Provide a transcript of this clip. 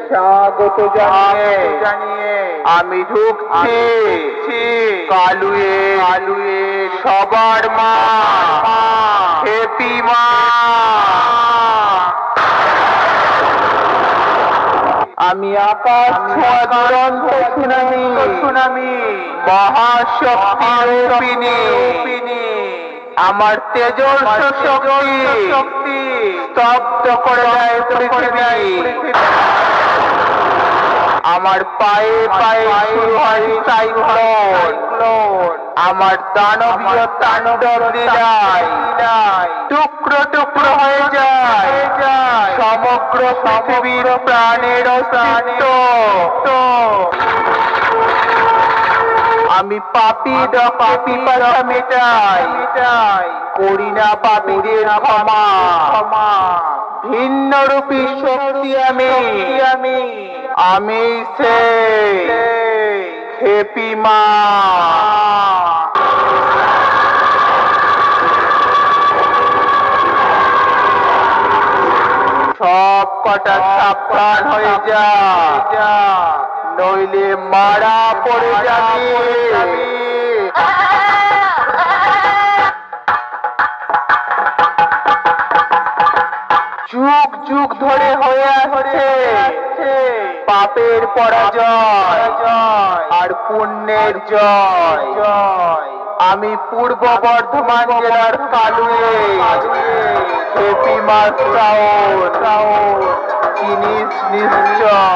স্বাগত জানিয়ে আমি ঢুকছি কালুয়ে সবার মা হ্যাপি মা। আমি আকাশ ছোঁয়া দুরন্ত সুনামি মহাশক্তি রূপিণী আমার তেজস্বী শক্তি স্তব্ধ করে দেয় পৃথিবী। আমার পায়ে পায়ে শুরু হয় সাইক্লোন, আমার দানবীয় তাণ্ডব লীলায় টুকরো টুকরো হয়ে যায় সমগ্র পৃথিবীর প্রাণের অস্তিত্ব। আমি পাপী পিপাসা মেটাই করি না পাপীদের ক্ষমা। ভিন্ন রূপী শক্তি আমি সে হ্যাপি মা। সব কটা সাবধান হয়ে যা, নইলে মারা পড়ে যাবে। যুগ যুগ ধরে হয়ে আসছে পাপের পরাজয় আর পুণ্যের জয়। আমি পূর্ব বর্ধমান জেলার কালুয়ে হ্যাপি মা চিনিস নিশ্চয়।